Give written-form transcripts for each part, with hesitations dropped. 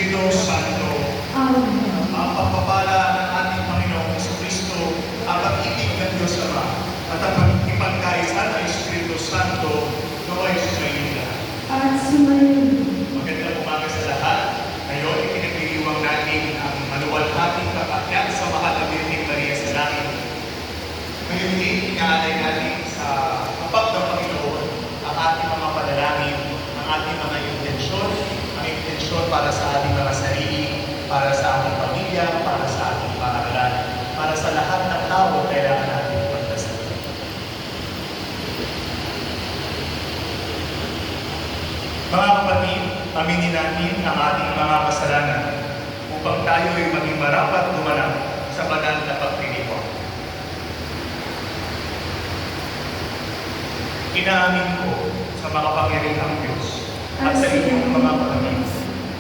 Espiritu Santo. Amen. Ang pagpapala ng ating Panginoong Jesucristo, ang pag-ibig ng Diyos Ama, at ang pagkipagkaisa ng Espiritu Santo, naway sa inyo lahat. At sumayin. Magandang umaga sa lahat. Ngayon, ipinagdiriwang natin ang maluwalhating kapatyan sa mahal na Birheng Maria sa langit. Ngayon din, inaalay natin sa kapag ng Panginoon ang ating mga panalangin, ang ating mga intensyon, ang intensyon para sa ating mga sarili, para sa ating pamilya, para sa ating paaralan, para sa lahat ng tao kailangan natin pagdasal. Mga kapatid, aminin natin ang ating mga kasalanan upang tayo ay maging marapat gumanap sa banal na pagtitipon. Inaamin ko sa mga pangyarihang Diyos at sa inyong mga kapatid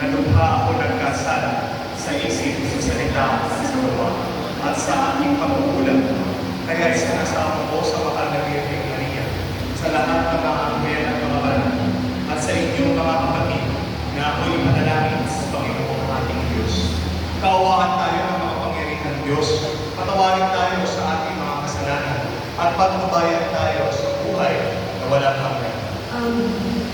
na lubha ako nagkasala sa isip, sa salita at sa gawa at sa aking pagkukulang. Kaya isinasama ko sa mahal na Birheng Maria sa lahat ng mga anghel at mga banal at sa inyong mga kapatid na ako'y manalangin sa Panginoong ating Diyos. Kaawaan tayo ng mga pangyarihang Diyos, patawarin tayo sa ating mga kasalanan at pagbabayan tayo sa buhay na walang hanggan. Amen.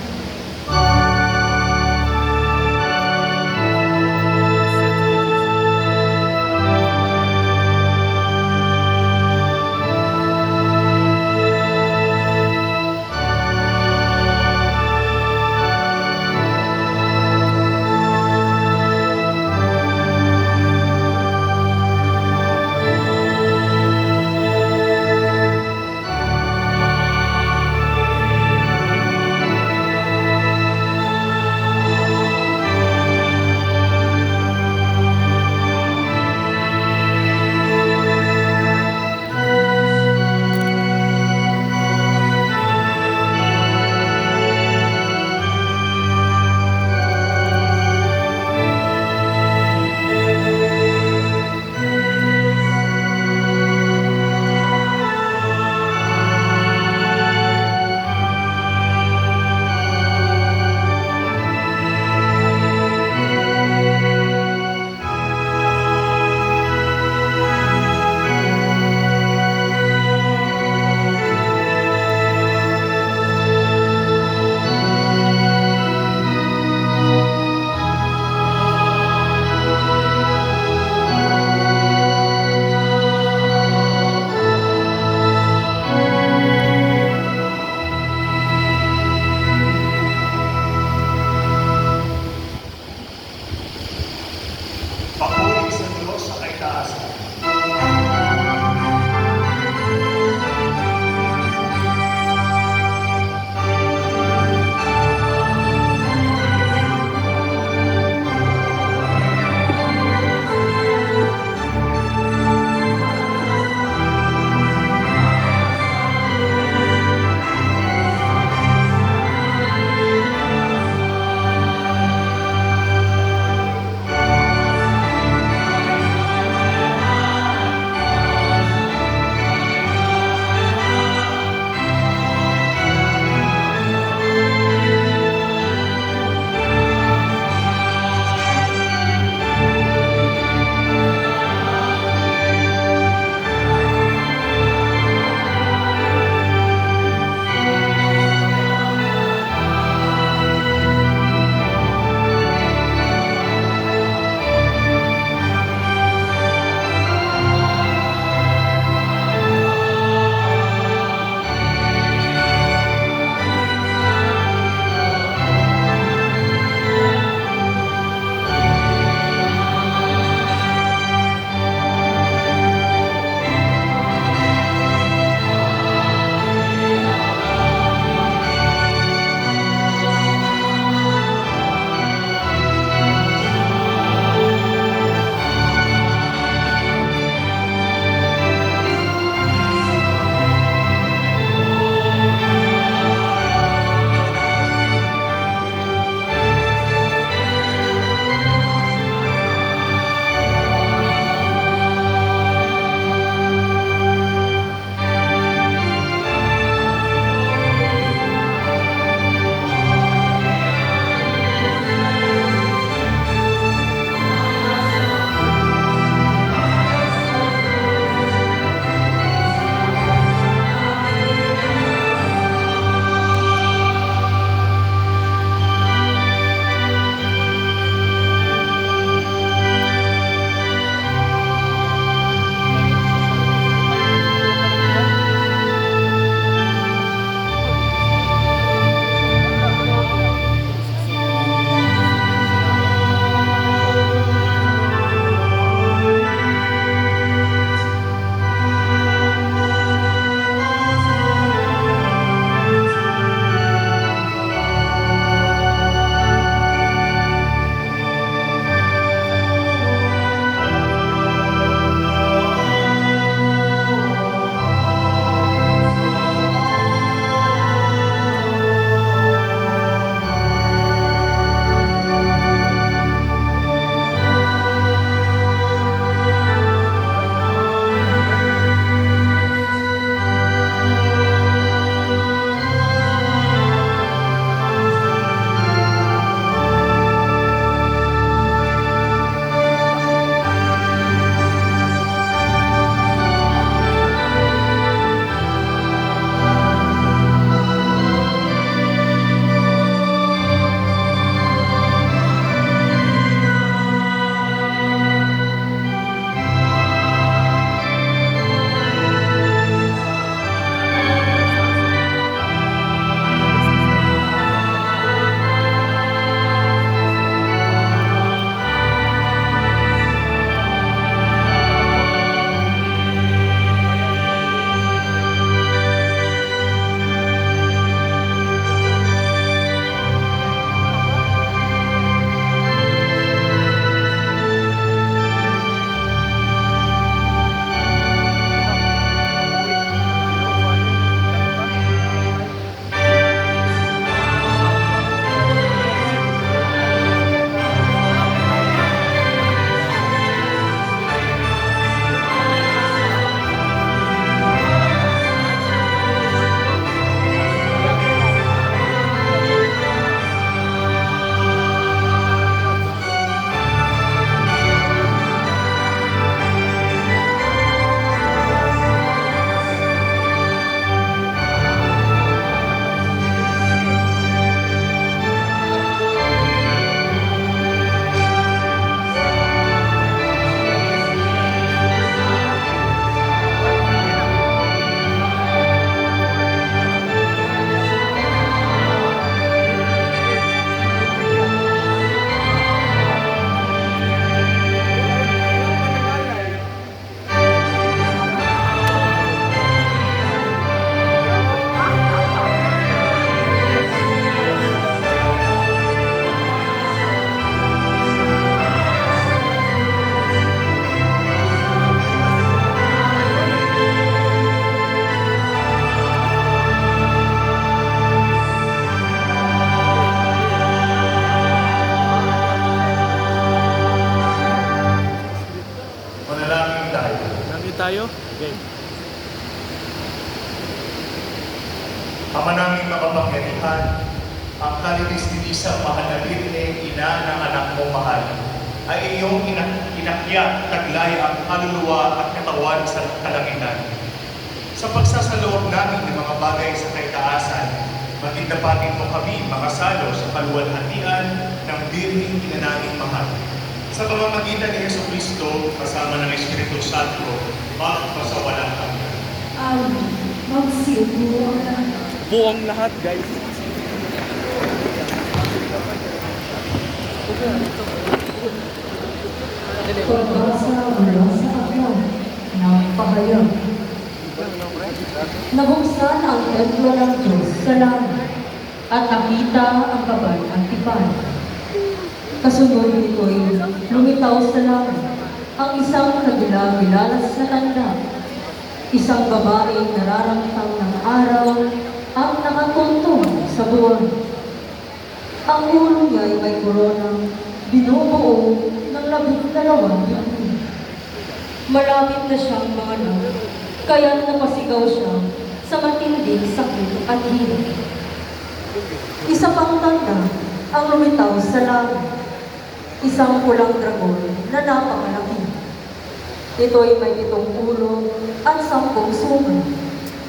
kapangyarihan, ang kalinis ni isang mahal na birne, ina ng anak mong mahal, ay iyong inakyat, taglay ang kaluluwa at katawan sa kalangitan. Sa pagsasaloob namin ng mga bagay sa kaitaasan, magindapatin mo kami makasalo sa kaluwalhatian ng birning ina naming mahal. Sa pamamagitan ni Yesu Kristo, kasama ng Espiritu Santo, magpasawalang kami. Amen. Magsiupo ang lahat. Buong lahat, guys. Pagbasa mula sa aklat ng pahayag. Nabuksan ang templo ng Diyos sa langit at nakita ang kabal ng tipan. Kasunod nito'y lumitaw sa langit ang isang kagilagilalas na tanda. Isang babaeng nararamtang ng araw ang nakatuntong sa buwan. Ang ulo niya ay may koronang binubuo ng 12 binti. Malapit na siyang manganak, kaya napasigaw siya sa matinding sakit at hirap. Isa pang tanda ang lumitaw sa langit. Isang pulang dragon na napakalaki. Ito'y may 7 ulo at 10 suman,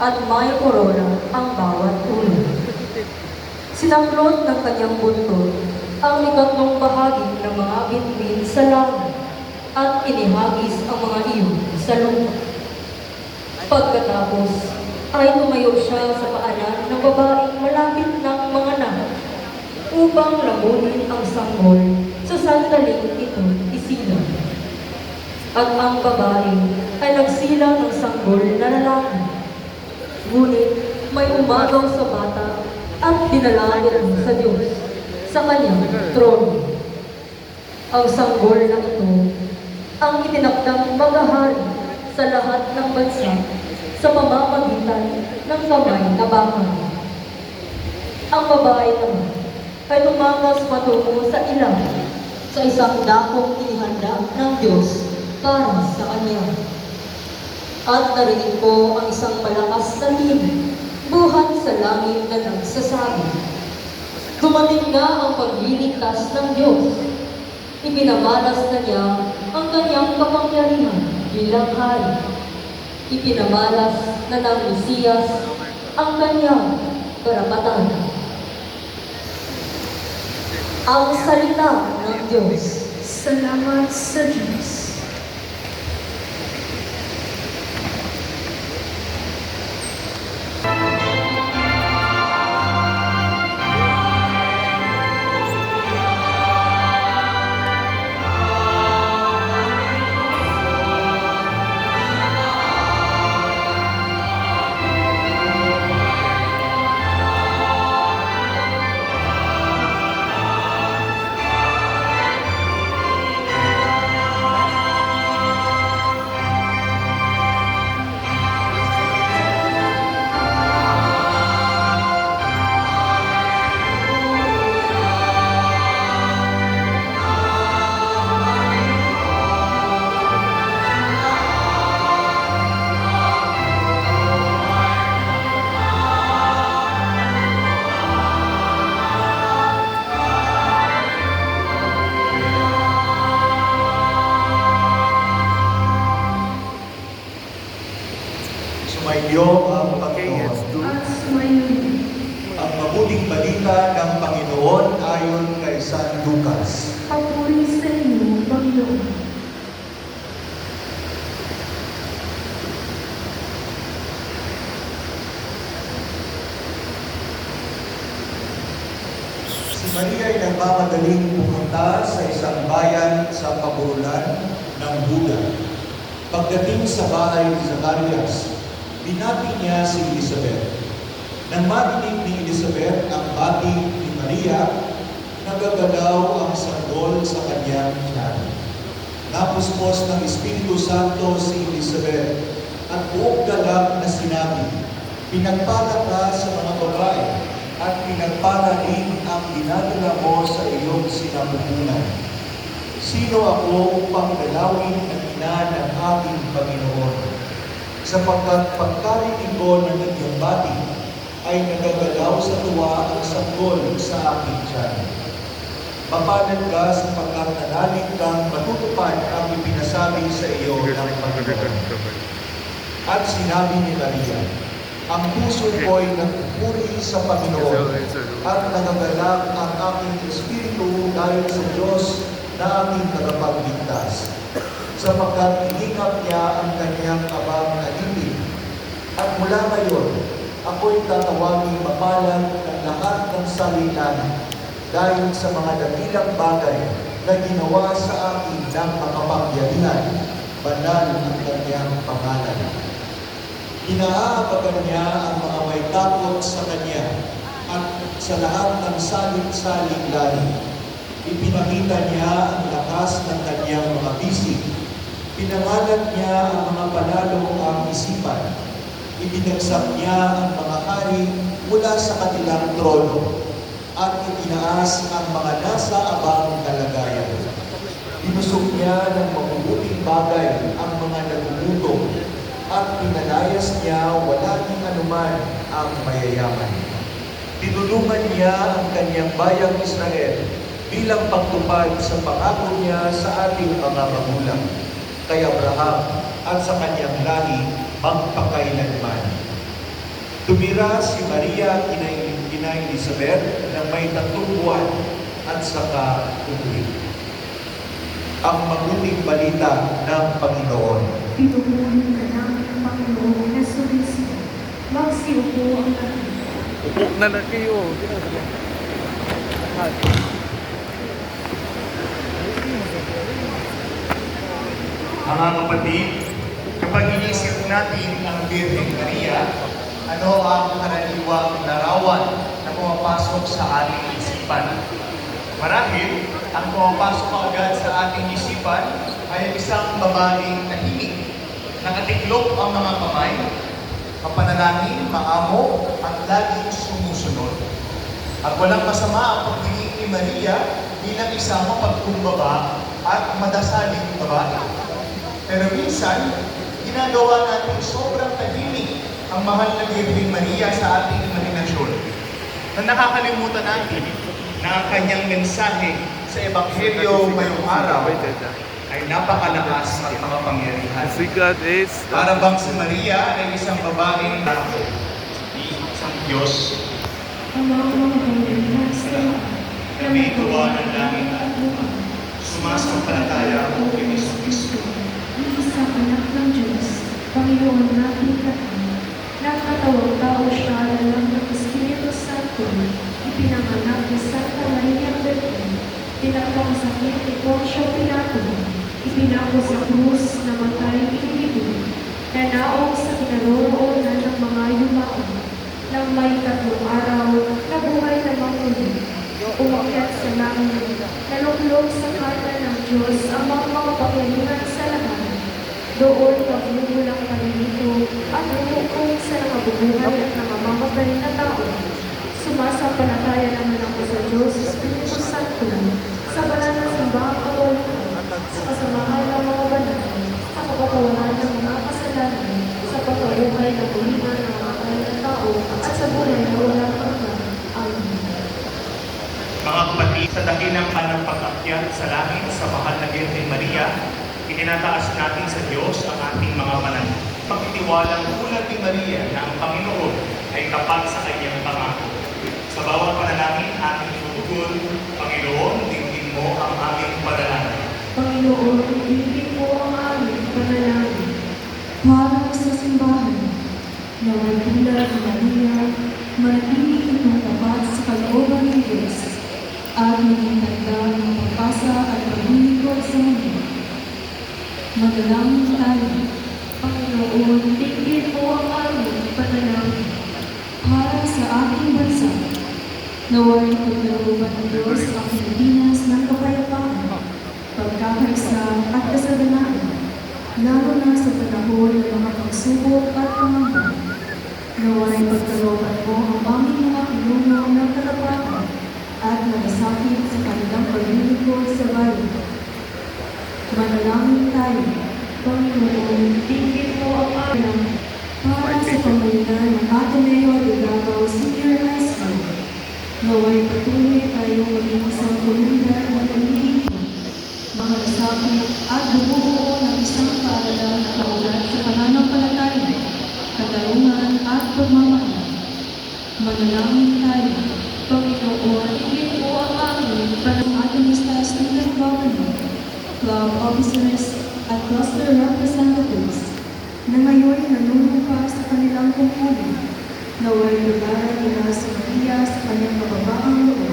at may korona ang bawat ulo. Sinaklot ng kanyang buntot ang ikatlong bahagi ng mga bituin sa langit at inihagis ang mga iyon sa lupa. Pagkatapos ay tumayo siya sa paanan ng babaeng malapit ng mga anak upang lamunin ang sanggol sa sandaling ito isilang. At ang babae ay nagsilang ng sanggol na lalaki. Ngunit may umagaw sa bata at dinalangin sa Diyos sa kanyang trono. Ang sanggol na ito ang itinakdang maghahari sa lahat ng bansa sa pamamagitan ng kamay na bakal. Ang babae naman ay tumakas patungo sa ilang sa isang dakong inihanda ng Diyos para sa kanya. At narinig ko ang isang malakas na tinig buhat sa langit na nagsasabi, dumating na ang pagliligtas ng Diyos. Ipinamalas na niya ang kanyang kapangyarihan bilang hari. Ipinamalas na ng Mesiyas ang kanyang karapatan. Ang salita ng Diyos. Salamat sa Diyos. Sumainyo ang Panginoon. At sumayon. Ang mabuting balita ng Panginoon ayon kay San Lucas. Papuri sa inyo, Panginoon. Si Maria ay nagmamadaling pumunta sa isang bayan sa kaburulan ng Buda. Pagdating sa bahay ni Zacarias, binati niya si Elizabeth. Nang marinig ni Elizabeth ang bati ni Maria, nagagalaw ang sanggol sa kanyang tiyan. Napuspos ng Espiritu Santo si Elizabeth at buong galak na sinabi, pinagpala ka sa mga babae at pinagpala rin ang dinadala mo sa iyong sinapupunan. Sino ako upang dalawin ang ina ng aking Panginoon? Sapagkat pagkarinig ko ng inyong bati, ay nagagalaw sa tuwa ang sanggol sa aking tiyan. Mapalad ka sapagkat nanalig kang matutupad ang ipinasabi sa iyo ng Panginoon. At sinabi ni Maria, ang puso ko'y nagpupuri sa Panginoon at nagagalak ang aking espiritu dahil sa Diyos na aking tagapagligtas. Sapagkat iningap niya ang kanyang abang alipin. At mula ngayon, ako'y tatawagin mapalad ng lahat ng salitan dahil sa mga dakilang bagay na ginawa sa akin ng makapangyarihan, banal ang kanyang pangalan. Inaabagan niya ang mga may takot sa kanya at sa lahat ng salit-saling lahi. Ipinakita niya ang lakas ng kanyang mga bisig. Pinangalan niya ang mga palalong isipan. Ibinagsak niya ang mga hari mula sa kanilang trono at itinaas ang mga nasa abang kalagayan. Binusog niya ng mabubuting bagay ang mga nagugutom at pinalayas niya wala ng anuman ang mayayaman. Tinulungan niya ang kanyang bayang Israel bilang pagtupad sa pangako niya sa ating mga magulang, kay Abraham at sa kanyang lahi magpakailanman. Tumira si Maria ina Elizabeth na may 3 buwan at saka umuwi. Ang mabuting balita ng Panginoon. Pinupunin ka ng Panginoon na sulisip. Magsiupo ang lahat. Upo na lang kayo. Mga kapatid, kapag inisip natin ang Birhen Maria, ano ang karaniwang larawan na pumapasok sa ating isipan? Marahil, ang pumapasok agad sa ating isipan ay isang babaeng tahimik, nakatiklop ang mga kamay, mapanalangin, maamo, at laging sumusunod. At walang masama ang pagtingin ni Maria bilang isang mapagkumbaba at madasaling babae. Pero minsan, ginagawa natin sobrang tahimik ang mahal na Birhen Maria sa ating imahinasyon. Na nakakalimutan natin na ang kanyang mensahe sa Ebanghelyo ngayong araw ay napakalakas at makapangyarihan. Si God is Para bang si Maria ay isang babaeng tao, isang Diyos Ang mga pangilihan sa na may gawa ng langit at lupa. Sumasampalataya ako kay Yesu Cristo. ang isang anak ng Diyos, Panginoon natin lahat. Nagkatawang tao siya alam ng Espiritu Santo, ipinanganak ni Santa Maria Virgen, pinagpakasakit ni Poncio Pilato, ipinako sa krus, namatay inilibig, nanaog sa kinaroroonan ng mga yumao, nang may 3 araw, nabuhay na muli, umakyat sa langit, naluklog sa kanan ng Diyos ang mga makapangyarihan sa lahat. Doon pagmumulang paninito at umukong sa nakabubuhay at namamamatay na tao. Sumasampalataya naman ako sa Diyos, Espiritu Santo, sa banal na simbahang kawalan, sa kasamahan ng mga banal, sa kapatawaran ng mga kasalanan, sa pagkabuhay ng bulingan ng mga na tao, at sa buhay na walang hanggan. Amen. Mga kapatid, sa dakilang kanang pag-akyat sa langit sa mahal na Birhen Maria, itinataas natin sa Diyos ang ating mga panalangin. Pagtitiwalang tulad ni Maria na ang Panginoon ay tapat sa kanyang pangako. Sa bawat panalangin, ating inutugon, Panginoon, dinggin mo ang aming panalangin. Panginoon, ibigin mo ang aming panalangin. Para sa simbahan, na may tulad ni Maria, manatili itong tapat sa kalooban ng Diyos, at maging handa ng pagpasa at paglilingkod sa mundo. Manalangin tayo. Panginoon, tingin mo ang aming panalangin. Para sa ating bansa, naway pagkalooban ng Diyos ang Pilipinas ng kapayapaan, pagkakaisa at kasaganaan, lalo na sa panahon ng mga pagsubok at pangamba. Naway pagkalooban mo ang aming mga pinuno ng katapatan at malasakit sa kanilang paglilingkod sa bayan. Manalangin tayo. Panginoon, tingin mo ang aming Para sa pamayanan ng Ateneo de Davao Senior High School. Naway patuloy tayong maging isang komunidad na nalilingkod, makalasakit at bumubuo ng isang paaralan na kaulat sa pananampalataya, katarungan at pagmamahal. Manalangin tayo. Panginoon, higit mo ang amin para ang ating sa student government, club officers at cluster representatives na ngayon nanunumpa sa kanilang tungkulin. Naway lugaran nila sa Maria sa kanyang mababaang loob,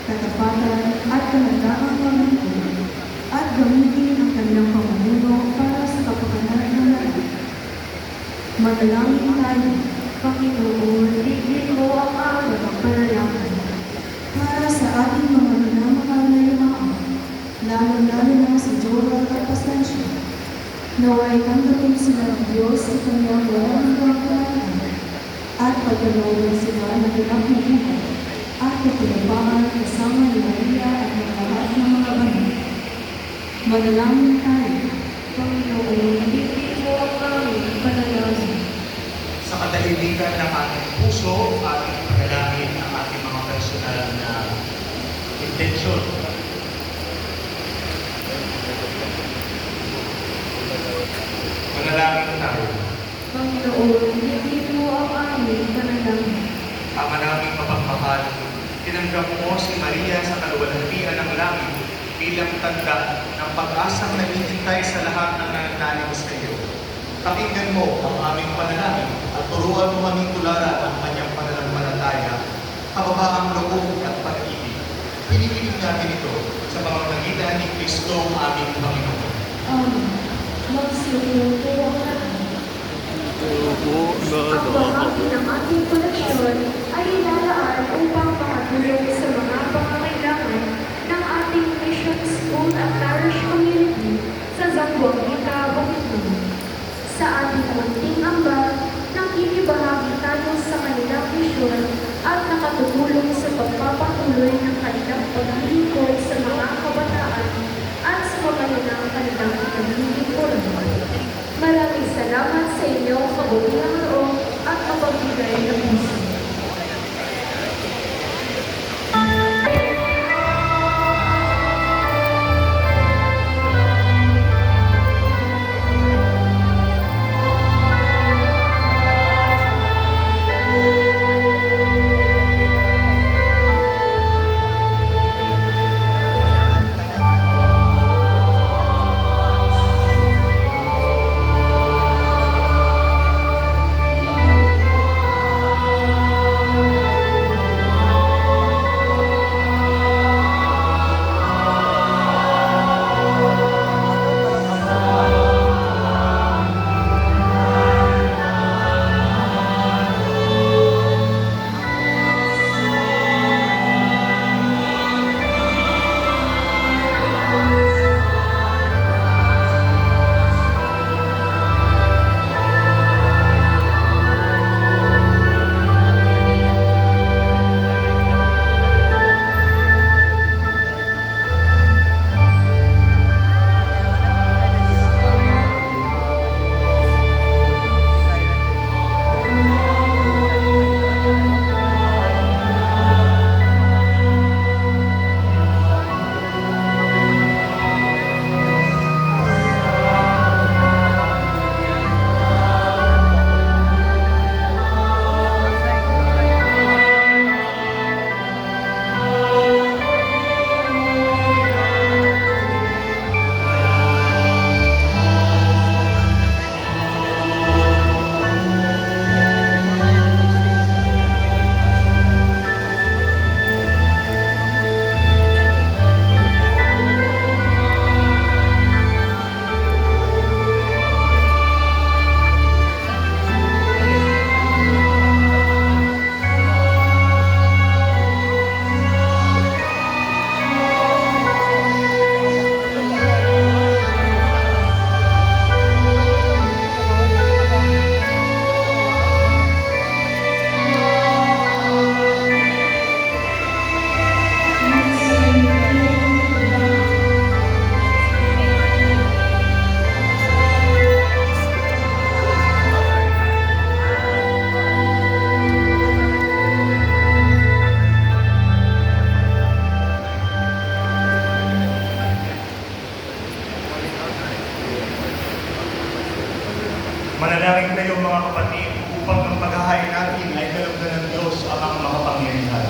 katapatan at kalandaang pamangkin, at gamitin ang kanilang pamumuno para sa kapakanan ng lahat. Manalangin tayo. Panginoon, higit mo ang aming panalangin para sa ating mga minamahal na yumaan, lalo-lalo na si Joel at Pasensya. Naway tanggapin sila ng Diyos sa kanyang walang hanggang pangalan at pagkalooban sila ng pinagmubuhay at kapinapaan kasama ni Maria at ng lahat ng mga banal. Manalangin tayo. Panginoon, higit mo ang aming panalangin. Sa katahimikan ng ating puso, ating panalangin ang ating mga personal na intensyon. Manalangin tayo. Panginoon, higit mo ang aming panalangin. Ama naming mapagmahal, tinanggap mo si Maria sa kaluwalhatian ng langit bilang tanda ng pag-asang naghihintay sa lahat ng nananalig sa iyo. Pakinggan mo ang aming panalangin at turuan mo kaming tularan ang kanyang pananampalataya, kababaang loob at pag-ibig. Pinipiling natin ito sa pamamagitan ni Kristo ang aming Panginoon. Magsiupo ang lahat. Opo na Ang bahagi ng ating koleksyon ay ilalaan upang makatulong sa mga pangangailangan ng ating mission school at parish community sa Zamboanga, Bukidnon. Sa ating munting ambag, nakikibahagi tayo sa kanilang misyon at nakatutulong sa pagpapatuloy ng kanilang paglilingkod sa mga kabataan at sa pamayagang kanilang paglilingkod. Maraming salamat sa inyong kabutihang loob at kapagbigay ng puso. Manalangin kayo mga kapatid upang ang paghahain natin ay kalugdan ng Diyos amang makapangyarihan.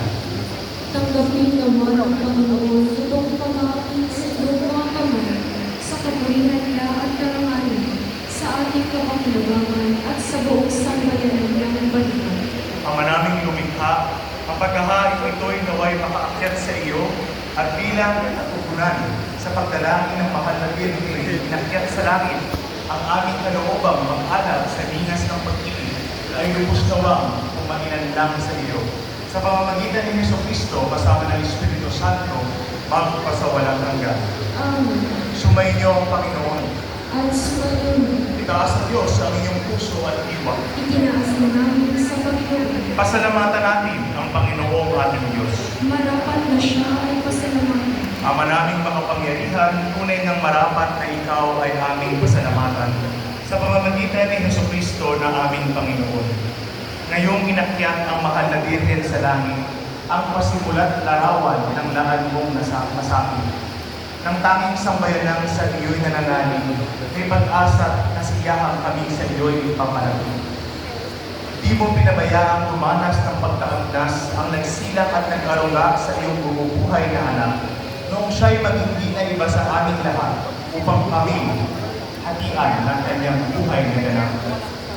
Tanggapin naman ang Panginoon itong pamahagi sa iyong mga kamay, sa kapurihan niya at karangalan, sa ating kapakinabangan at sa buong sambayanan niyang balikan. Ama naming lumikha, ang paghahain ito'y naway makaakyat sa iyo at bilang natutunan sa pagdalangin ng mahal na Birhen, inakyat sa langit ang aming kaloobang mag-alab sa dinas ng pag-ibig ay lubos nawang umainanlang sa iyo. Sa pamamagitan ni Jesucristo kasama ng Espiritu Santo, magpasawalang hanggan. Amen. Sumainyo ang Panginoon. At sumayon, Itaas sa Diyos ang inyong puso at diwa. itinaas na namin sa Panginoon. Pasalamatan natin ang Panginoong ating Diyos. Marapat na siya ay pasalamatan. Ama naming makapangyarihan, tunay ng marapat na ikaw ay aming pasalamatan sa pamamagitan ni Jesucristo na aming Panginoon. Ngayong inakyat ang mahal na Birhen sa langit, ang pasimulat larawan ng lahat mong masakit. Nang tanging sambayanang sa iyo'y nanangaling, may pag-asa na siyahan kami sa iyo'y ipapalagay. Di mo pinabayaang tumanas ng pagkaagdas ang nagsilang at nag-aruga sa iyong bumubuhay na anak, noong siya'y maging na iba sa aming lahat upang kami hatian ng kanyang buhay na ganap.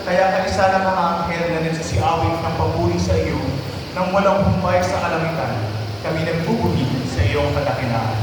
Kaya kaisa ng mga anghel na nagsisiawit ng papuri sa iyo nang walang humpay sa kalamitan, kami nagbubuhi sa iyong kadakilaan.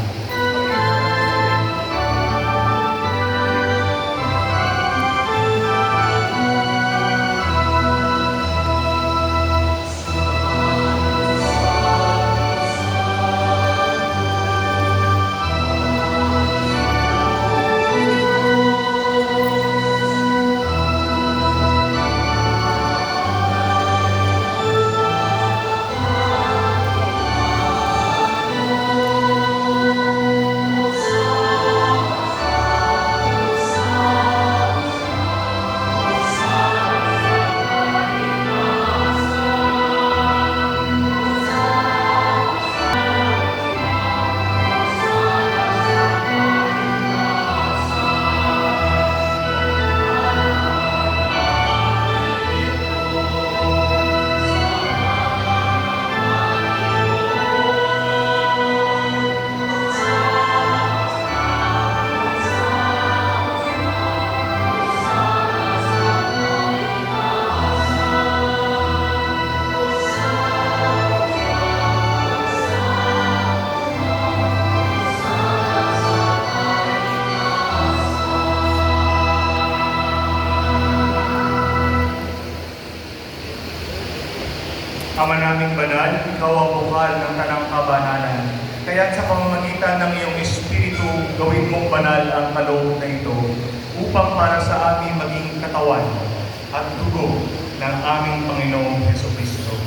Ama naming banal, ikaw ang bukal ng tanang kabanalan. Kaya't sa pamamagitan ng iyong Espiritu, gawin mong banal ang kaloob na ito upang para sa amin maging katawan at dugo ng aming Panginoong Jesucristo.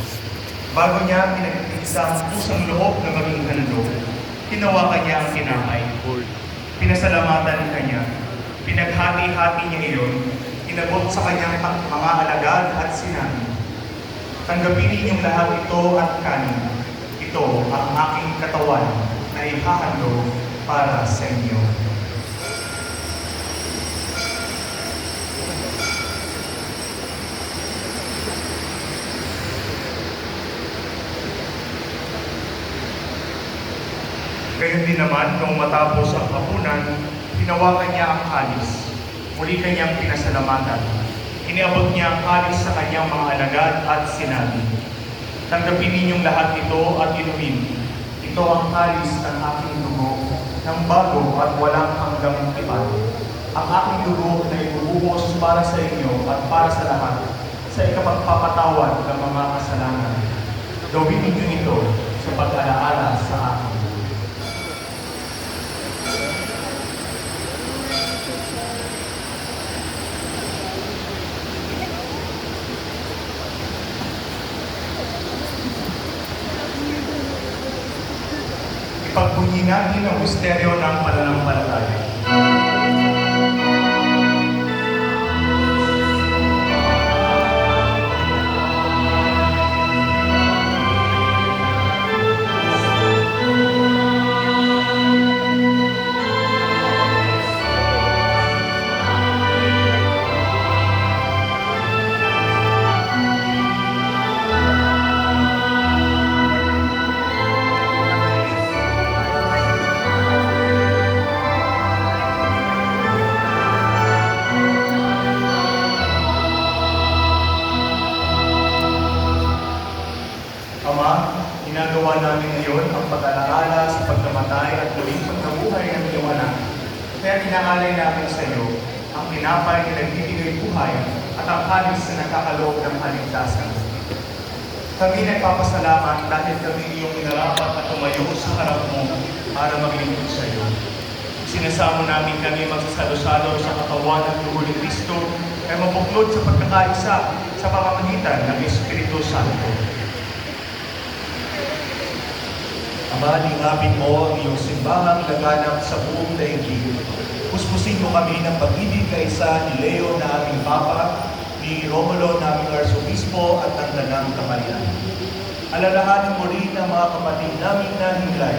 Bago niya pinagtiisa ang pusang loob na maging handog, hinawakan niya ang kinakay. Pinasalamatan kanya, pinaghati-hati niya iyon, inabot sa kanyang mga alagad at sinabi, tanggapin ninyong lahat ito at kanin. Ito ang aking katawan na ihahandog para sa inyo. Gayon din naman, nung matapos ang hapunan, hinawakan niya ang kalis. Muli kanyang pinasalamatan. Iniabot niya ang kalis sa kanyang mga alagad at sinabi, tanggapin ninyong lahat ito at inumin. Ito ang kalis ng aking dugo, ng bago at walang hanggang tipan. Ang aking dugo na ibubuhos para sa inyo at para sa lahat, sa ikapagpapatawad ng mga kasalanan. Gawin ninyo ito sa pag-alaala sa akin. Ipagbunyi natin ang misteryo ng pananampalataya. inaalay namin sa iyo ang tinapay na nagbibigay buhay at ang halis na nagkakaloob ng kaligtasan. Kami nagpapasalamat dahil kami iyong inarapat at tumayo sa harap mo para maglingkod sa iyo. Sinasamo namin kami magsasalo-salo sa katawan at dugo ni Kristo ay mabuklod sa pagkakaisa sa pamamagitan ng Espiritu Santo. Ama, lingapin mo ang iyong simbahang laganap sa buong daigdig. Puspusin mo kami ng pag-ibig kaisa ni Leo na aming Papa, ni Romulo na aming Arsobispo at ng Tanang Kamarian. Alalahanin mo rin ang mga kapatid naming nahinglay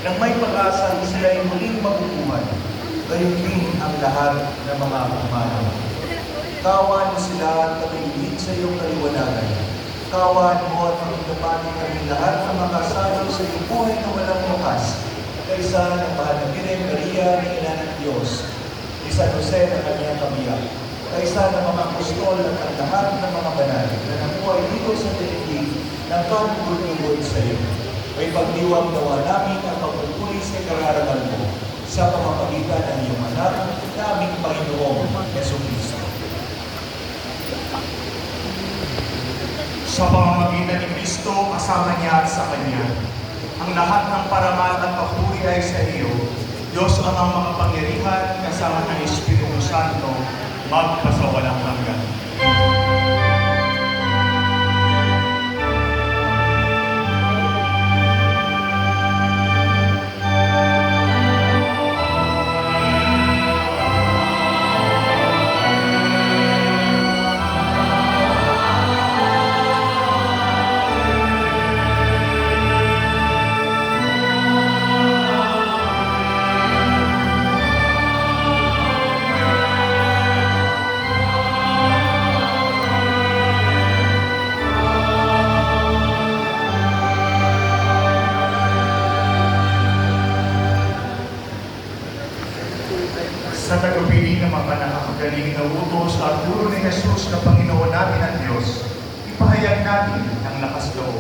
nang may pag-asa na sila ay muling mabubuhay. Gayon din ang lahat ng mga pumanaw. Kawan mo sila at kamiligid sa iyong kaliwanagan. Kawan mo at pagkapati kami lahat na makasalo sa iyong buhay na walang wakas. Kaisa ng mahal na Birhen Maria na Ina ng Diyos, ni San Jose na kanyang kabiyak, kaisa ng mga apostol at ang lahat ng mga banal na nabuhay dito sa daigdig ng pagtutulungan sa iyo. May pagdiwang nawa namin ang pagpupuli sa kararangal mo sa pamamagitan ng iyong anak na aming Panginoong Jesucristo. Sa pamamagitan ni Kristo, kasama niya at sa Kanya, ang lahat ng paramal at papuri ay sa iyo, Diyos ang makapangyarihan, kasama ng Espiritu Santo, magpasawalang hanggan. Sa tagumpili ng mga nakakagaling na utos at puro ni Jesus na Panginoon natin at Diyos, ipahayag natin ang lakas loob.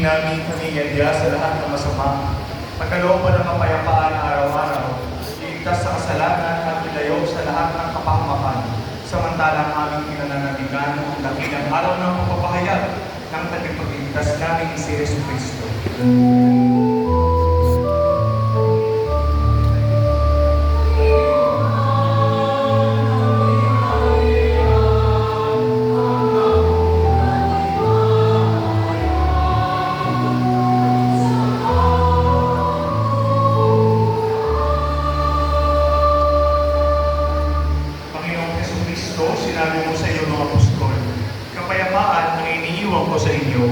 namin pamilya sa lahat ng masama. Pagkaloob ng kapayapaan araw-araw, iligtas sa kasalanan at ilayo sa lahat ng kapahamakan. Samantalang aming pinananaligan ang dakilang araw ng pagpapahayag ng tagapagligtas namin si Yesu Cristo. sa iyo ng apostol, kapayapaan ang iniiwan ko sa inyo,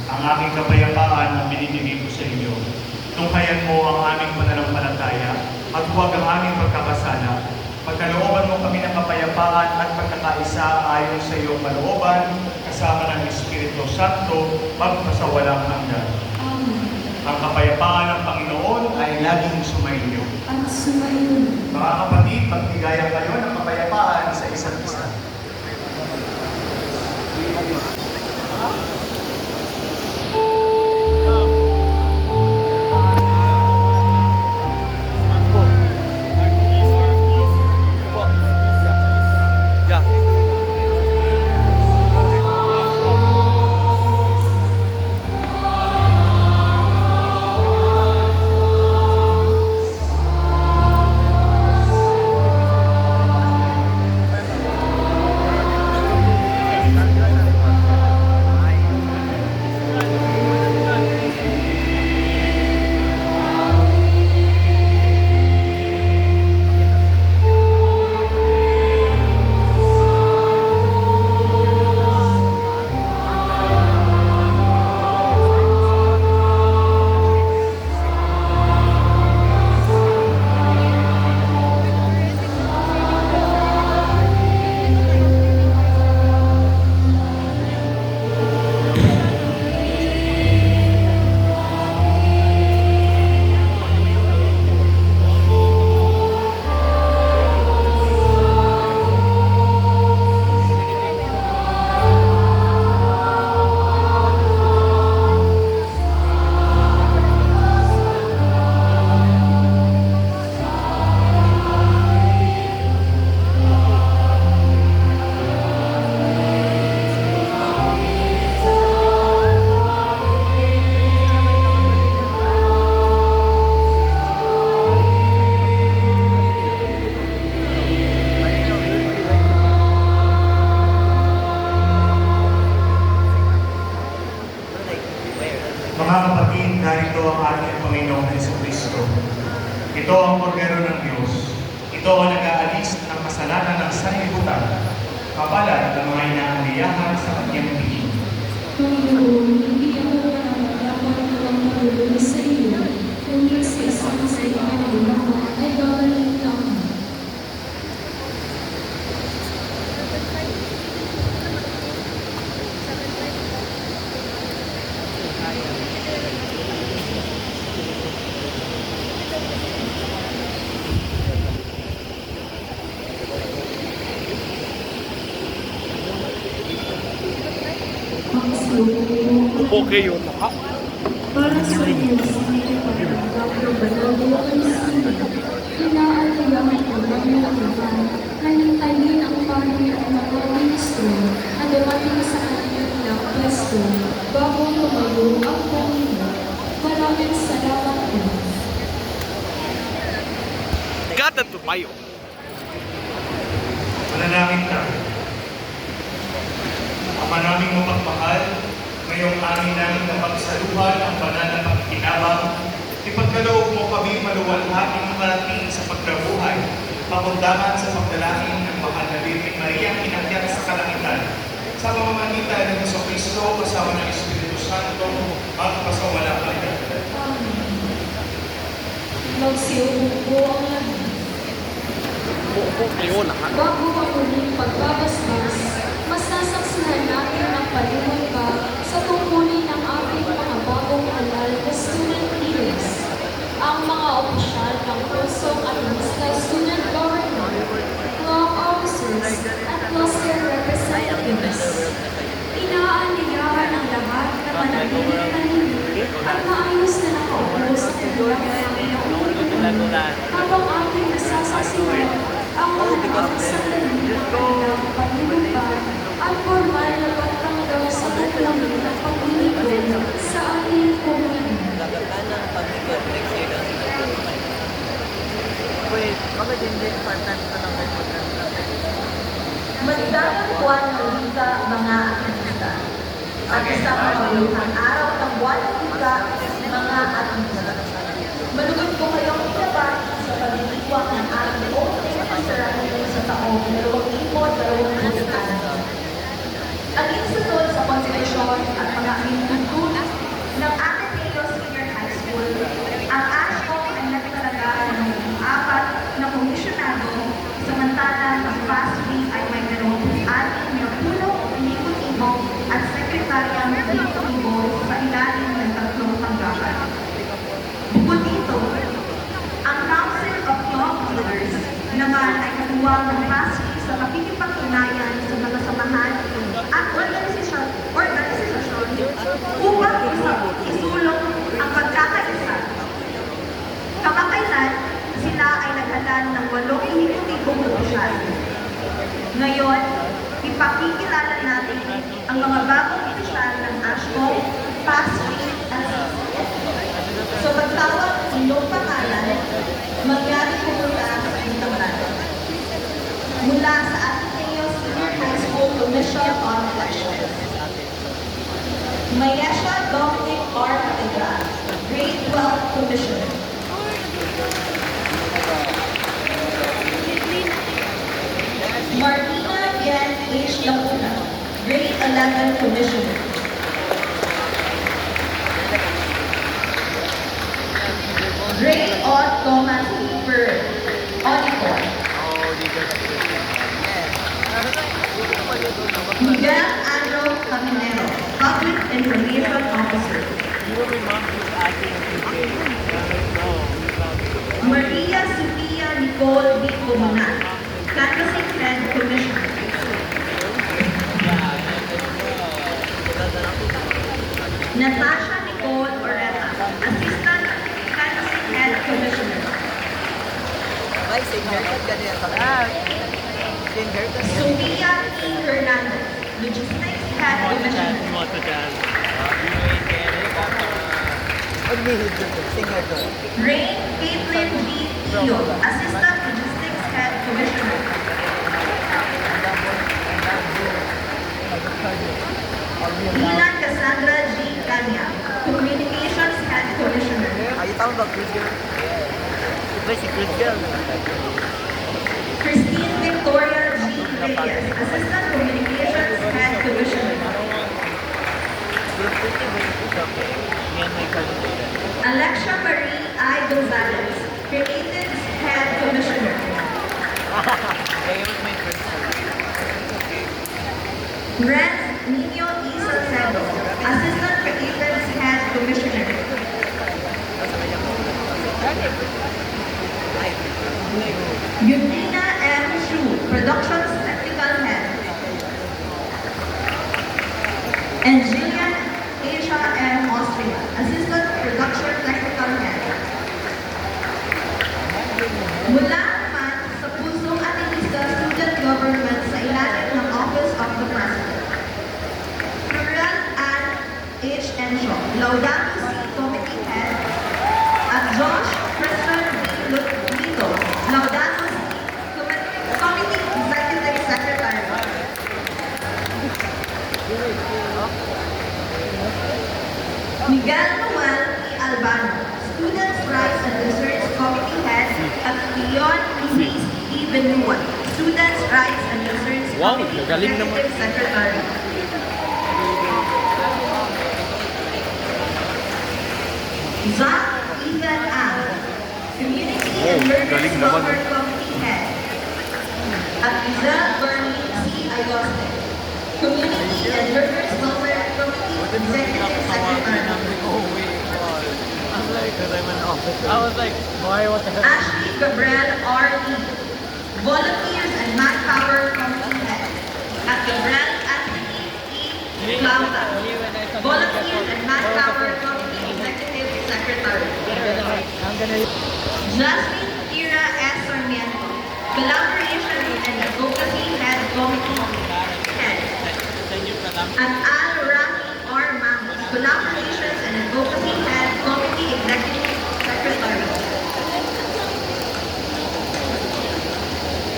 ang aking kapayapaan ang binibigay ko sa inyo. Tunghayan mo ang aming pananampalataya at huwag ang aming pagkakasala. Pagkalooban mo kami ng kapayapaan at pagkakaisa ayon sa iyong kalooban, kasama ng Espiritu Santo, magpasawalang hanggan. Amen. Ang kapayapaan ng Panginoon ay laging sumainyo. At sumayon. Mga kapatid, magbigayan kayo ng kapayapaan sa isa't isa. Mga kapatid, narito ang ating Panginoong Jesucristo. Ito ang kordero ng Diyos. Ito ang nag-aalis ng kasalanan ng sanlibutan. Kapalan ng mga inaangayahan sa kanyang piling. Panginoon, hindi ako dapat ang marulong sa iyo, kundi sa isang sa iyong ginawa ay babalik lang. Ang siyo Okay yun. para sa Diyos ay pagkakapag banal ang sino. Inaalayahan ko ng mga iba na hintayin ang pahay at mga ministro na dumating sa kanilang pwesto bago tumayo ang Panginoon. Maraming salamat po. Gata tumayo. Manalangin tayo. Ama naming mapagmahal, ngayong amin namin napagsaluhan ang banal na pagkinabang, ipagkaloob mo kami maluwalhating makarating sa pagkabuhay, pakundangan sa pagdalangin ng mahal na Birhen Maria inakyat sa kalangitan, sa pamamagitan ng Jesucristo kasama ng Espiritu Santo, magpasawalang hanggan. Amen. Magsiupo po ang lahat. Okay yun. Bago ang muling pagbabasbas, masasaksihan natin ang paliwanag sa tungkulin ng ating mga bagong alal na student leaders, ang mga opisyal ng pusong at Mista Student Government, law officers, at cluster representatives. Inaanyayahan ang lahat na manatiling tahimik at maayos na nakaupo sa kanilang Panginoon habang ating nasasaksihan ang mahalagang sandali ng kanilang panlilipad at formal na pagtanggap sa kanilang paglilingkod sa ating komunidad. Wait, bakit hindi part-time ka lang kayo Magdaang buwan ng wika, mga atinista. At sa pamamaluhang araw ng buwan ng wika, mga atinista. Malugod po kayong ilaban sa pagdidiwang ng ating oath and sarahin sa taong 2026. Ngayon, ipakikilala natin ang mga bagong opisyal ng ASCO, PASRI at CCS. So pagtawag ng iyong pangalan, mangyari pumunta sa intaman. Mula sa Ateneo Senior High School Commission on Elections. Mayesha Dominic R. Catedral, Grade 12 Commissioner. Martina Yen H. Laguna, Grade 11 Commissioner. Grade Odd Thomas Bird, Auditor. Miguel Andrew Caminero, Public Information Officer. Maria Sofia Nicole B. Comunan, Canvassing Head Commissioner. Natasha Nicole Oreta, Assistant Canvassing Head Commissioner. Ay, same haircut ka din. Same haircut. Sofia T. Hernandez, Logistics Head Commissioner. Same haircut. Rain Caitlin G. Tio, Assistant Logistics Head Commissioner. Milan Cassandra G. Kanya, Communications Head Commissioner. Ay, tawag ba, good girl? Iba si good girl. Christine Victoria G. Reyes, Assistant Communications Head Commissioner. Good pretty ba yung isa ko? Yan may kaluluran. Alexia Marie I. Gonzalez, Creative Head Commissioner. Kaya mas may first time. Renz Nino E. Salcedo, Assistant Creative Head Commissioner. Yudina M. Shu, Productions Technical Head. And Jillian Asia M. Austria, Assistant Production Technical Head. Mula naman sa pusong Atenista Student Government sa ilalim ng Office of the President. Plural Ann H. Enshaw, Laudato Si Committee Head. At Josh Christian B. Lito, Laudato Si Committee Executive Secretary. Miguel Noel P. Albano, Students' Rights and Desserts Committee Head, at Leon Luis E. Benua, Students' Rights and Desserts Wow, Committee galing naman. Executive Secretary. Zach Ethan Ang, Community and Learners galing naman. Welfare Committee Head, at Giselle Bernie C. Ayoste, Community and Learners Welfare Committee Executive Secretary. I was like, boy, what the hell? Ashley Gabriel R. E. Volunteers and Manpower Committee Head. At Gabriel Anthony E. Plauta, Volunteers and Manpower Committee Executive Secretary. Jasmine Ira S. Sarmiento, Collaboration and Advocacy Head Committee Head. At Al Rami R. Mamos, Collaborations and Advocacy Head Committee Executive Secretary.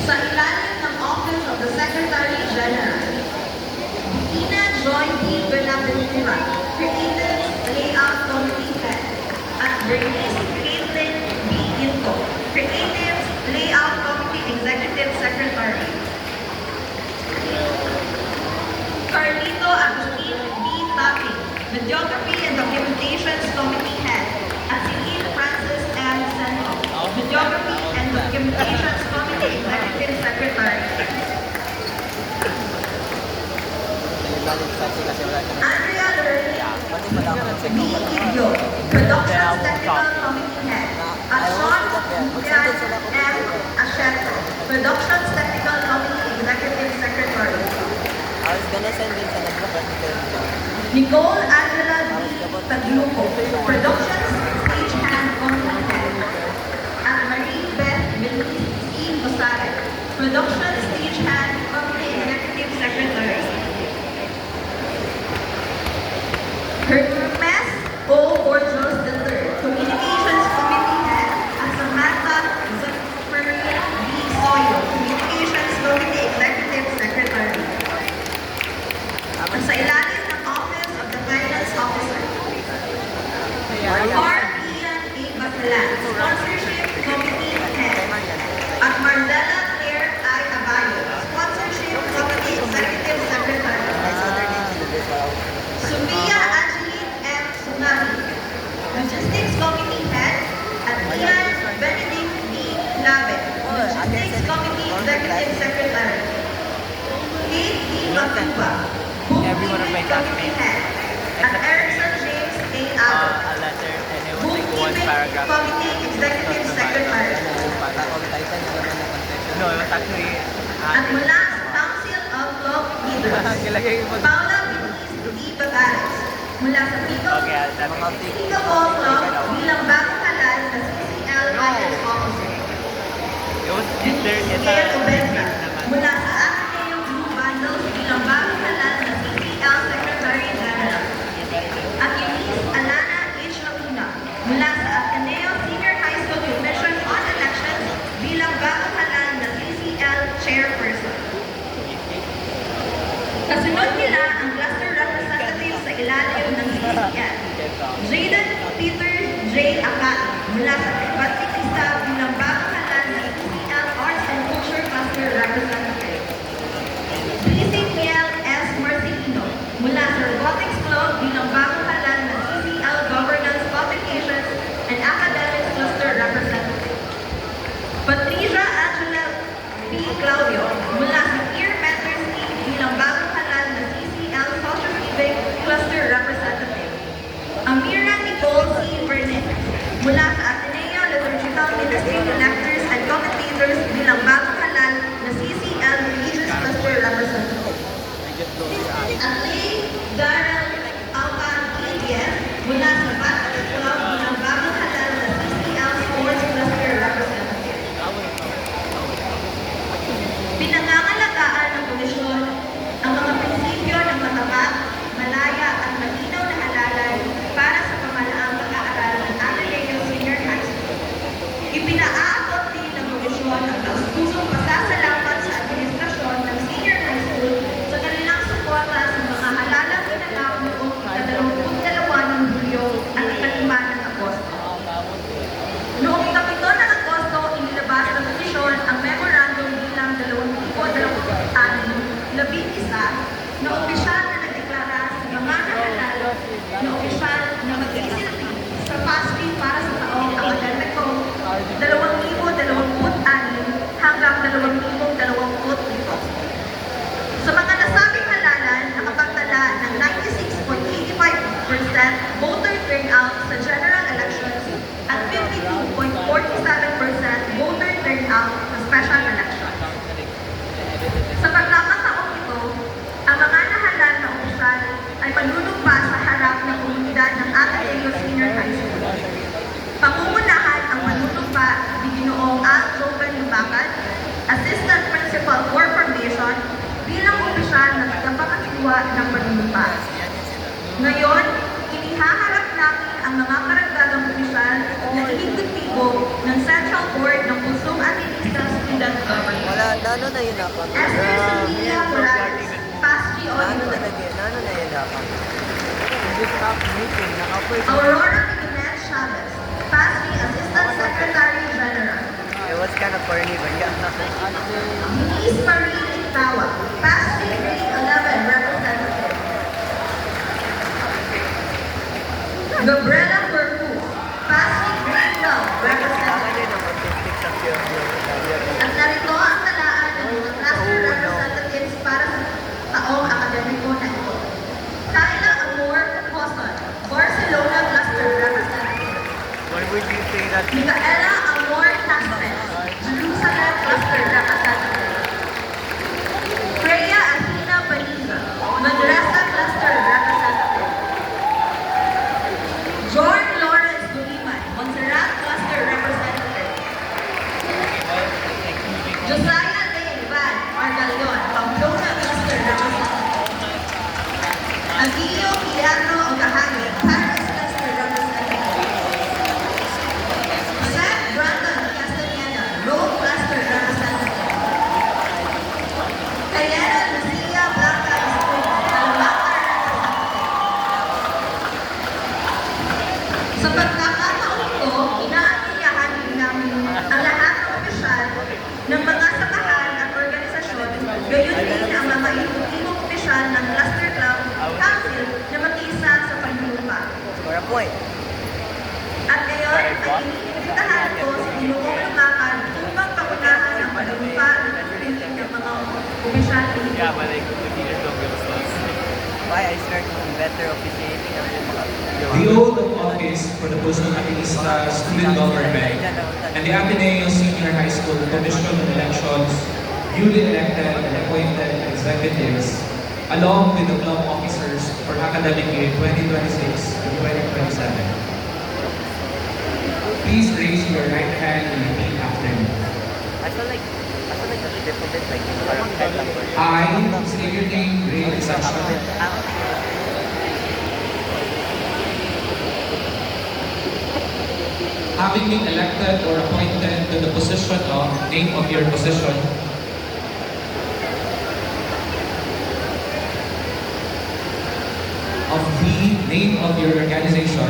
Sa ilalim ng Office of the Secretary General, Ina Joy D. Benaventura, Creative Layout Committee Head, at Bernice Caitlin B. Ginto, Creative Layout Committee Executive Secretary. Carlito Agustin B. Taping, Videography and Documentations Committee Head, at Celine Francis M. Sento, Videography and Documentations Committee Executive Secretary. Andrea Lurley B. Igyo, Productions Technical Committee Head, at Sean Uyan M. Asheto, Productions Technical Committee Executive Secretary. I was gonna send it sa nagpapatitin. Nicole Angela D. Tagluco, Productions Stagehand Committee Head, at Marie Beth Belize E. Mosare, Productions Stagehand Committee at sa ilalim ng Office of the Finance Officer. R. Ian A. Batalan, Sponsorship Committee Head. At Marcela Claire I. Abayo, Sponsorship Committee Executive Secretary. Sofia Angeline M. Sunami, Logistics Committee Head. At Ian Benedict D. Labe, Logistics Committee Executive Secretary. Kate D. Matuba, Everyone of my Bookkeeping Committee classmates. Head. At Erickson James A. Abbott, A letter and it was like one Bookkeeping paragraph. Committee Executive Secretary. No, it was actually At mula sa Council of Law Leaders, Kilagay mo. Paula Beniz D. Bagares. Mula sa Pico Okay, I'll definitely. Pico Ball Club bilang bagong halal na CCL Finance Officer. It was it's Miguel a Obenta. Mula sa Ateneo Blue Bundles bilang bagong halal na CCL Secretary General. At Eunice Alana H. Laguna. Mula sa Ateneo Senior High School Commission on Elections bilang bagong halal na CCL Chairperson. Kasunod nila ang cluster representative sa ilalim ng CCL. Jaden Peter J. Akat mula sa Batista bilang bagong halal na CCL Arts and Culture Cluster Representative. Blessing Miel S. Marcelino mula sa Robotics Club bilang bagong halal na CCL Governance Publications and Academics Cluster Representative. Patricia Angela P. Claudio mula sa Peer Mentors Team bilang bagong halal na CCL Social Civic Cluster Representative. Amira Nicole C. Burnett mula sa Ateneo Liturgical Ministry Electors and Commentators bilang bagong halal na CCL Religious Cluster Representative. At Lee Darrell Alpan EDF mula sa Baptist Club bilang bagong halal na CCL Sports Cluster Representative. Pinangangalagaan ng komisyon ang mga prinsipyo ng matapat, malaya at malinaw na halalan para sa pamalaang pag-aaral ng Ateneo Senior High School. Ipinaaabot din ng komisyon ang taus-pusong pasasalamat sa administrasyon ng Senior High School sa kanilang suporta sa mga halalang pinanap noong 22 ng Hulyo at 5 ng Agosto. Noong 7 ng Agosto, inilabas ng komisyon ang memorandum bilang 2026-11 na opisyal na nagdeklara sa mga nahalal na opisyal na mag-isilbi sa PASPI para sa taong akademiko 2026 hanggang 2027. Sa mga nasabing halalan, nakapagtala ng 96.85% voter turnout sa general elections at 52.47% voter turnout sa special elections. Sa pagkakataong ito, ang mga nahalal na opisyal ay manunumpa sa harap ng komunidad ng Ateneo Senior High School. Pangungunahan ang manunumpa ni Ginoong Al Joven Lumacan, Assistant Principal for Formation, bilang opisyal na tagapangasiwa ng panunumpa. Ngayon, inihaharap namin ang mga karagdagang opisyal na inihigitibo ng Central Board ng Pusong Atenista Student Government. Wala, nano na yun ako. Esther Cecilia Morales, PASGI Auditor. Nano na yun ako. This top meeting, naka-first. Aurora Pimenez Chavez, PASGI Assistant Secretary General. It was kind of corny, but yeah. Denise Marie Itawa, PASGI Grade 11 Representative. Gabriela Percu, PASGI Grade 12 Representative. At narito ang talaan ng mga cluster representatives para sa taong akademiko na ito. Kyla Amor Hoson, Barcelona Cluster Representative. Why would you say that? Micaela Amor Caspen, Jerusalem Cluster Representative. Freya Athena Baniza, Madrasa Cluster Representative. John Lawrence Duliman, Montserrat Cluster Representative. Josiah Lane Van Argalion, Pamplona Cluster Representative. Aguillo Guillermo Ogahangin, Paris Cluster Representative. ng Cluster Club Council na makiisa sa paglupa. Score a point. At ngayon ay iniimbitahan ko si Ginoong Lumakan upang pagunahan ng paglupa ng piling ng mga opisyal ng Yeah, but like, the teachers don't give us those. Why I start doing better officiating ang mga The oath of office for the post of Atenista Student Government and the Ateneo Senior High School Commission on Elections duly elected and appointed executives along with the club officers for academic year 2026 to 2027. Please raise your right hand and repeat after me. I feel like the different like parang head number. I state your name, grade, and section. Having been elected or appointed to the position of name of your position, of the name of your organization,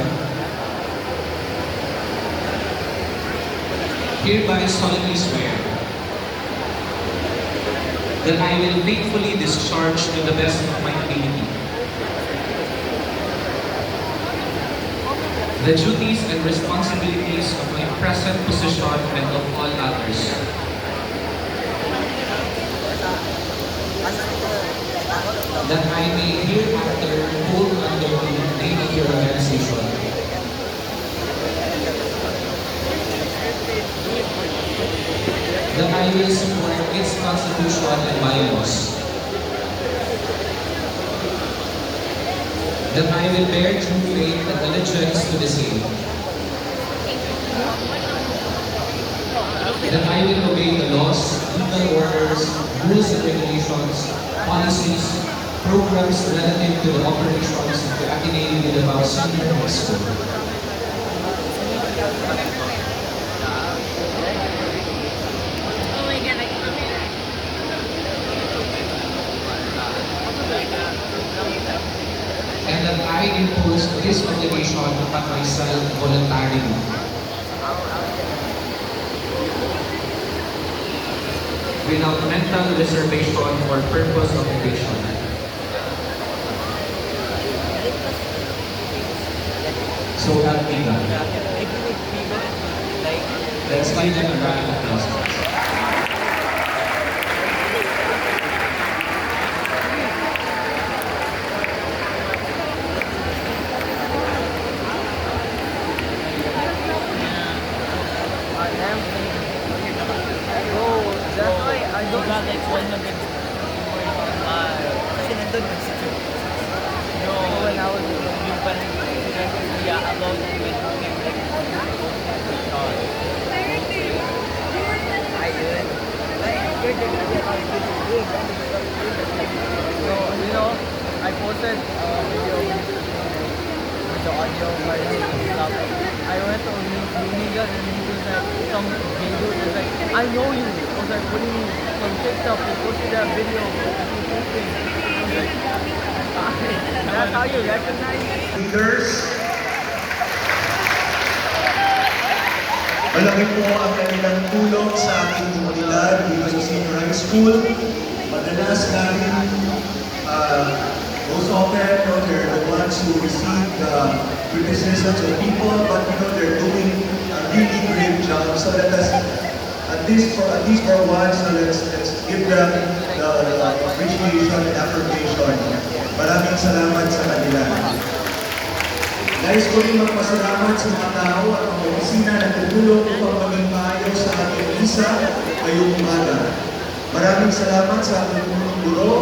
hereby solemnly swear that I will faithfully discharge to the best of my ability the duties and responsibilities of my present position and of all others. That I may hereafter hold under the name of your organization that I will support its constitution and bylaws. That I will bear true faith and allegiance to the same. That I will obey the laws, legal orders, rules and regulations, policies, programs relative to the operations of the Ateneo Bilbao Senior High School. And that I impose this obligation upon myself voluntarily. Without mental reservation or purpose of evasion. So help me God. Let's give them a round of applause. That's why I don't have like 100 kasi nandun yung situation. No, when I was yung parang yeah, about with ayun. Like, you're gonna get all this good. So, you know, I posted a video with the audio while stuff. I went to Uniga and he was like, some video was like, I know you. I was like, what do you mean? From TikTok, you posted that video. I was like, that's how you recognize it. Leaders, malaki po ang kanilang tulong sa ating komunidad dito sa Senior High School. Madalas namin, most often, they're the ones who receive the criticisms of people, but they're doing a really great job. So let us, at least for once, let's give them the appreciation and affirmation. Maraming salamat sa kanila. Nais ko rin magpasalamat sa mga tao at mga opisina na tutulong upang maging maayos sa ating isa ngayong umaga. Maraming salamat sa ating punong guro,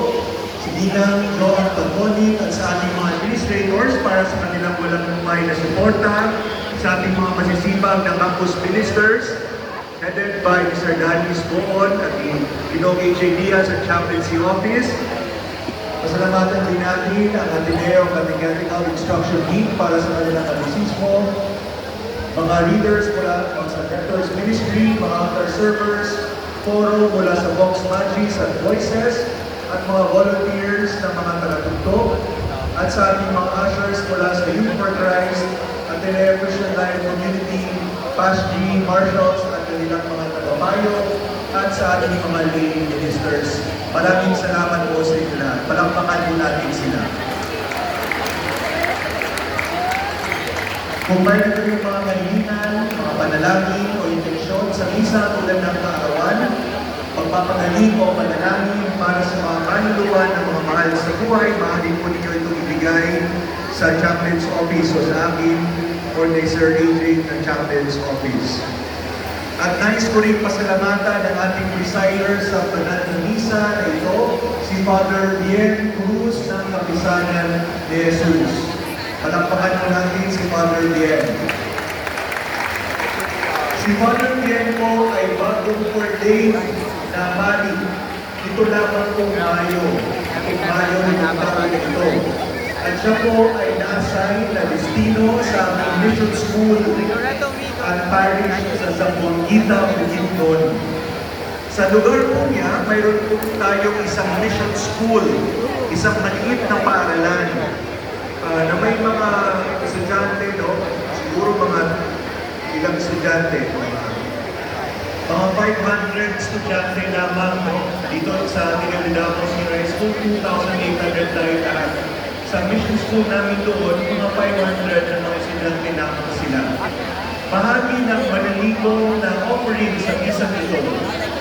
si Dinang Joan Pagoni at sa ating mga administrators para sa kanilang walang lumay na suporta, sa ating mga masisibag na campus ministers, headed by Mr. Danis Boon at the Ginoong A.J. Diaz at Chaplaincy Office. Pasalamatan din natin ang Ateneo Catechetical Instruction Team para sa kanilang kabisismo, mga readers mula sa Director's Ministry, mga altar servers, foro mula sa Vox Magis at Voices, at mga volunteers ng mga tagatugtog, at sa ating mga ushers mula sa Youth for Christ, Ateneo Christian Life Community, PASG, Marshals, at kanilang mga tagapayo, at sa ating mga lay ministers. Maraming salamat po sa inyo lahat. Palakpakan po natin sila. Kung mayroon kayong mga kahilingan, mga panalangin o intensyon sa misa tulad ng kaarawan, pagpapagaling o panalangin para sa mga kaluluwa ng mga mahal sa buhay, maaari po ninyo itong ibigay sa chaplain's office o sa akin or kay Sir AJ ng chaplain's office. At nais ko rin pasalamatan ang ating presider sa banal na misa na ito, si Father Bien Cruz ng Kapisanan ni Jesus. Palakpakan mo natin si Father Bien. Si Father Bien po ay bagong ordained na mari. Ito lamang po Mayo. Itong Mayo ng taon na ito. At siya po ay na-assign na destino sa mission school at parish sa Zamboanguita, Bukidnon. Sa lugar po niya, mayroon po tayong isang mission school, isang maliit na paaralan na may mga estudyante, no? Siguro mga ilang estudyante, mga 500 estudyante lamang, no? Dito sa Tinalidamos High School, 2,800 tayo lahat. Sa mission school namin doon, mga 500 na mga estudyante lamang sila. Bahagi ng maliligo na offering sa isang ito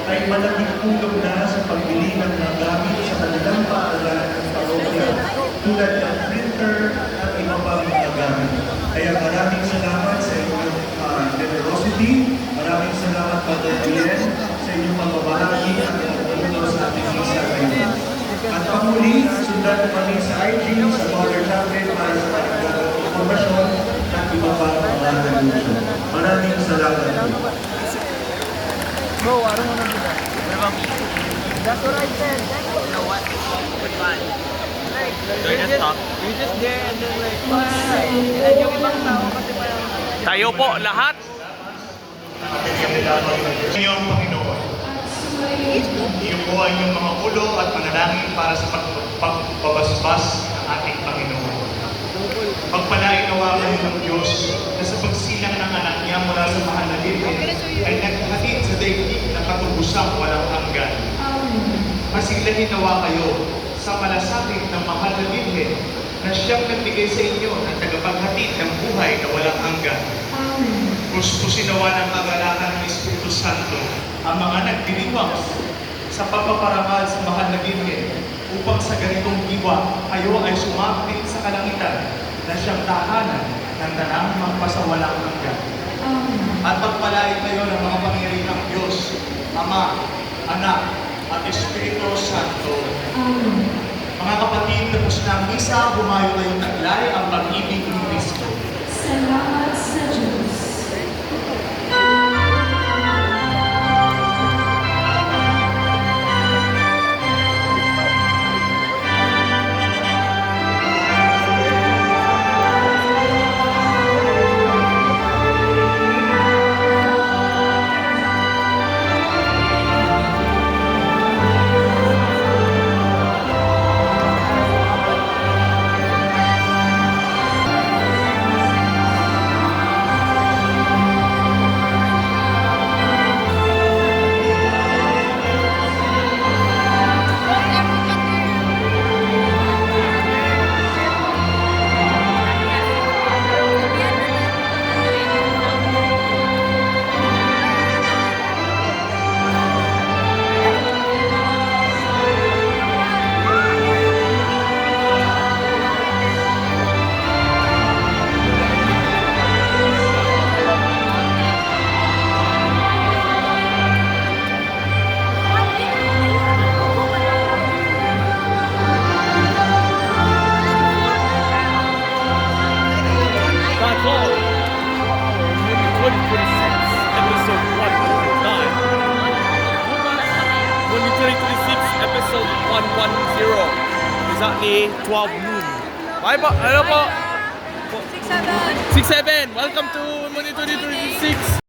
ay malaking tulong na sa pagbili ng mga gamit sa kanilang paaralan ng parokya tulad ng printer at iba pang mga gamit. Kaya maraming salamat sa inyong generosity, maraming salamat Father Bien sa inyong pagbabahagi at pagpunod sa ating misa ngayon. At pamuli, sundan kami sa IG, sa Mother Chaplain para sa kanilang informasyon at iba pa mga nalusyon. Maraming salamat po. Bro, I don't want to do that. What about me? That's what I said. You know what? It's fine. Like, you just there and then like, bye. And yung ibang tao kasi parang... Tayo po lahat. Ngayong Panginoon, iyo po ang inyong mga ulo at panalangin para sa pagbabasbas ng ating Panginoon. Pagpalain nawa kayo ng Diyos na sa pagsilang ng anak niya mula sa mahal na Birhen ay naghatid sa daigdig na katubusang walang hanggan. Masiglahin nawa kayo sa malasakit ng mahal na Birhen na siyang nagbigay sa inyo ng tagapaghatid ng buhay na walang hanggan. Puspusin nawa ng kagalakan ng Espiritu Santo ang mga nagdiriwang sa pagpaparangal sa mahal na Birhen upang sa ganitong diwa kayo ay sumapit sa kalangitan na siyang tahanan ng tanang magpasawalang hanggan. At pagpalain kayo ng mga pangyarihang Diyos, Ama, Anak, at Espiritu Santo. Mga kapatid, tapos na ang misa, humayo kayong taglay ang pag-ibig ni Kristo. Salamat sa Diyos. That's all. 2026, episode 109. 2026, episode 110. Exactly 12 noon. Bye po. Ano po? 6-7. Welcome to 2026.